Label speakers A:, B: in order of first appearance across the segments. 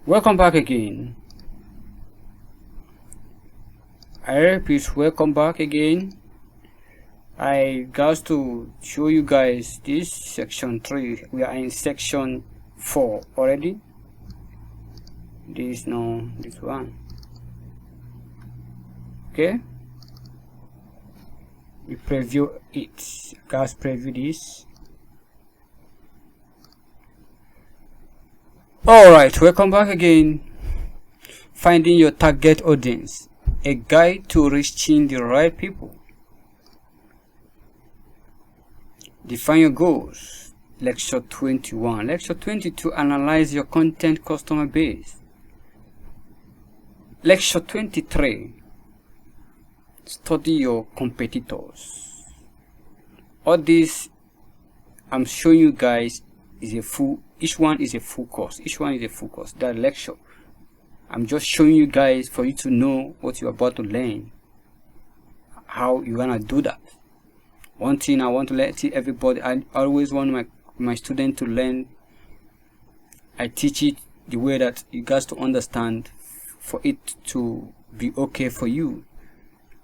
A: Welcome back again. I repeat, welcome back again. I got to show you guys this section 3. We are in section 4 already. This one. Okay, we preview it. Guys, preview this. Alright, welcome back again. Finding your target audience, a guide to reaching the right people. Define your goals. Lecture 21. Lecture 22, analyze your content customer base. Lecture 23, study your competitors. All this I'm showing you guys is a full, each one is a full course. That lecture, I'm just showing you guys for you to know what you're about to learn, how you're gonna do that. One thing I want to let everybody, I always want my student to learn. I teach it the way that you guys to understand, for it to be okay for you.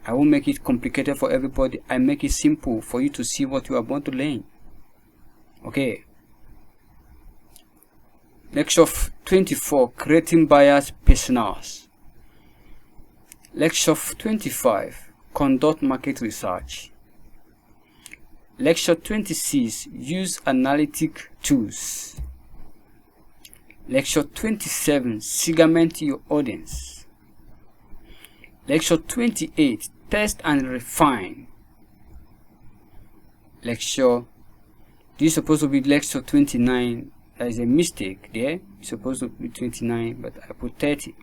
A: I won't make it complicated for everybody. I make it simple for you to see what you are about to learn. Okay. Lecture 24, creating buyers personas. Lecture 25, conduct market research. Lecture 26, use analytic tools. Lecture 27, segment your audience. Lecture 28, test and refine. This is supposed to be lecture 29. There is a mistake there. It's supposed to be 29, but I put 30.